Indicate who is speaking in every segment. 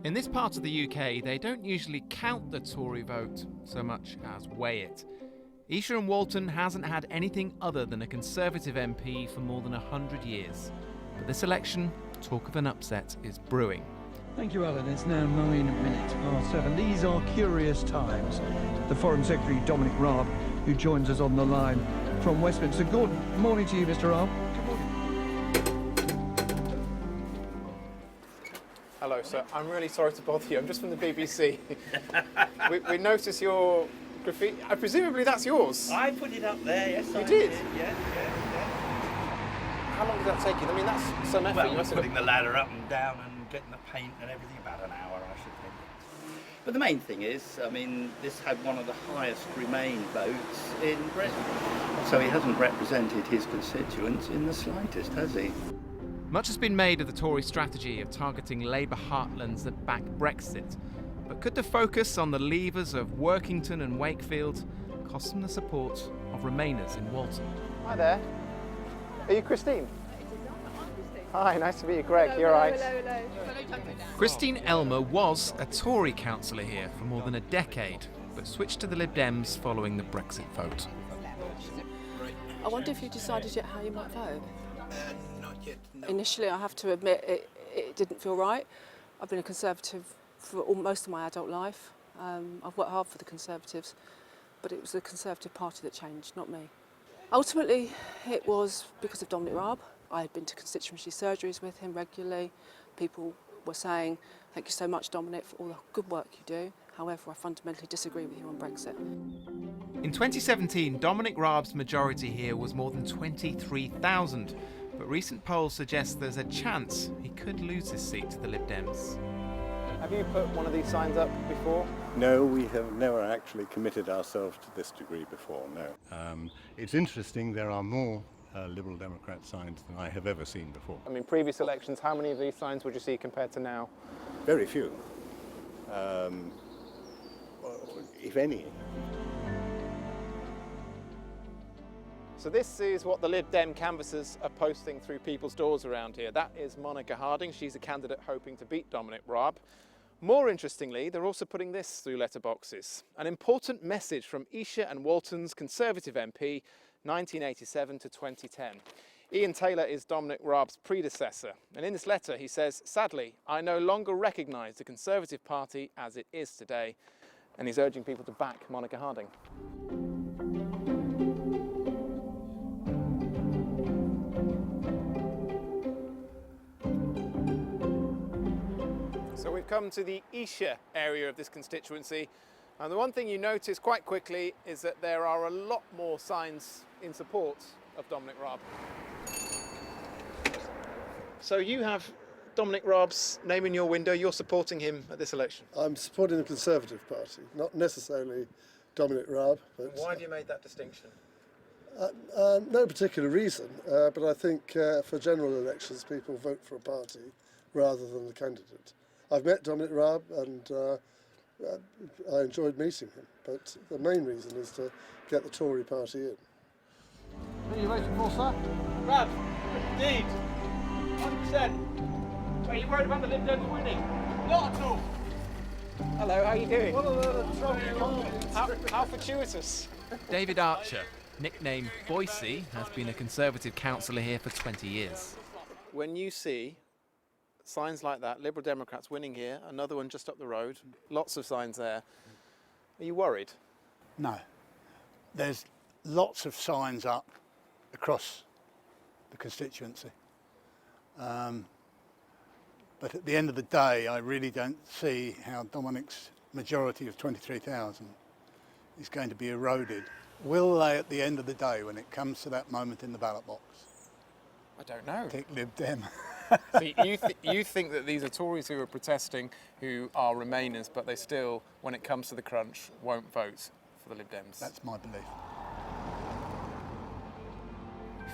Speaker 1: In this part of the UK, they don't usually count the Tory vote so much as weigh it. Esher and Walton hasn't had anything other than a Conservative MP for more than 100 years. But this election, talk of an upset is brewing.
Speaker 2: Thank you, Alan. It's now 7:09. These are curious times. The Foreign Secretary, Dominic Raab, who joins us on the line from Westminster. Good morning to you, Mr. Raab.
Speaker 3: Hello, sir. I'm really sorry to bother you. I'm just from the BBC. we noticed your graffiti. Presumably that's yours.
Speaker 4: I put it up there, yes.
Speaker 3: You did?
Speaker 4: Yeah.
Speaker 3: How long did that take you? I mean, that's some effort.
Speaker 4: Well, putting the ladder up and down and getting the paint and everything, about an hour, I should think. But the main thing is, I mean, this had one of the highest Remain votes in Britain. So he hasn't represented his constituents in the slightest, has he?
Speaker 1: Much has been made of the Tory strategy of targeting Labour heartlands that back Brexit. But could the focus on the levers of Workington and Wakefield cost them the support of Remainers in Walton?
Speaker 3: Hi there. Are you Christine? Hi, nice to meet you, Greg. Hello, you're right.
Speaker 5: Hello.
Speaker 1: Christine Elmer was a Tory councillor here for more than a decade, but switched to the Lib Dems following the Brexit vote.
Speaker 5: I wonder if you decided yet how you might vote?
Speaker 4: Not yet, no.
Speaker 5: Initially, I have to admit, it didn't feel right. I've been a Conservative for most of my adult life. I've worked hard for the Conservatives, but it was the Conservative Party that changed, not me. Ultimately, it was because of Dominic Raab. I had been to constituency surgeries with him regularly. People were saying, thank you so much, Dominic, for all the good work you do. However, I fundamentally disagree with you on Brexit.
Speaker 1: In 2017, Dominic Raab's majority here was more than 23,000, but recent polls suggest there's a chance he could lose his seat to the Lib Dems.
Speaker 3: Have you put one of these signs up before?
Speaker 6: No, we have never actually committed ourselves to this degree before, no. It's interesting, there are more Liberal Democrat signs than I have ever seen before.
Speaker 3: I mean, previous elections, how many of these signs would you see compared to now?
Speaker 6: Very few, if any.
Speaker 3: So this is what the Lib Dem canvassers are posting through people's doors around here. That is Monica Harding. She's a candidate hoping to beat Dominic Raab. More interestingly, they're also putting this through letterboxes. An important message from Esher and Walton's Conservative MP, 1987 to 2010. Ian Taylor is Dominic Raab's predecessor. And in this letter, he says, sadly, I no longer recognise the Conservative Party as it is today. And he's urging people to back Monica Harding. So we've come to the Esher area of this constituency, and the one thing you notice quite quickly is that there are a lot more signs in support of Dominic Raab. So you have Dominic Raab's name in your window, you're supporting him at this election?
Speaker 7: I'm supporting the Conservative Party, not necessarily Dominic Raab. But
Speaker 3: why have you made that distinction?
Speaker 7: No particular reason, but I think for general elections people vote for a party rather than the candidate. I've met Dominic Raab and I enjoyed meeting him, but the main reason is to get the Tory party in.
Speaker 3: Who are you voting for, sir? Raab, indeed, 100%. Are you worried about the Lib Dems winning? Not at all. Hello, how are you doing?
Speaker 7: What a load of trouble.
Speaker 3: How fortuitous.
Speaker 1: David Archer, nicknamed Boise, has been a Conservative councillor here for 20 years.
Speaker 3: When you see signs like that, Liberal Democrats winning here, another one just up the road, lots of signs there, are you worried?
Speaker 8: No. There's lots of signs up across the constituency. But at the end of the day, I really don't see how Dominic's majority of 23,000 is going to be eroded. Will they, at the end of the day, when it comes to that moment in the ballot box?
Speaker 3: I don't know.
Speaker 8: Pick Lib Dem.
Speaker 3: So you think that these are Tories who are protesting, who are Remainers, but they still, when it comes to the crunch, won't vote for the Lib Dems?
Speaker 8: That's my belief.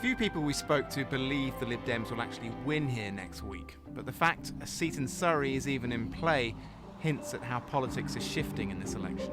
Speaker 1: Few people we spoke to believe the Lib Dems will actually win here next week, but the fact a seat in Surrey is even in play hints at how politics is shifting in this election.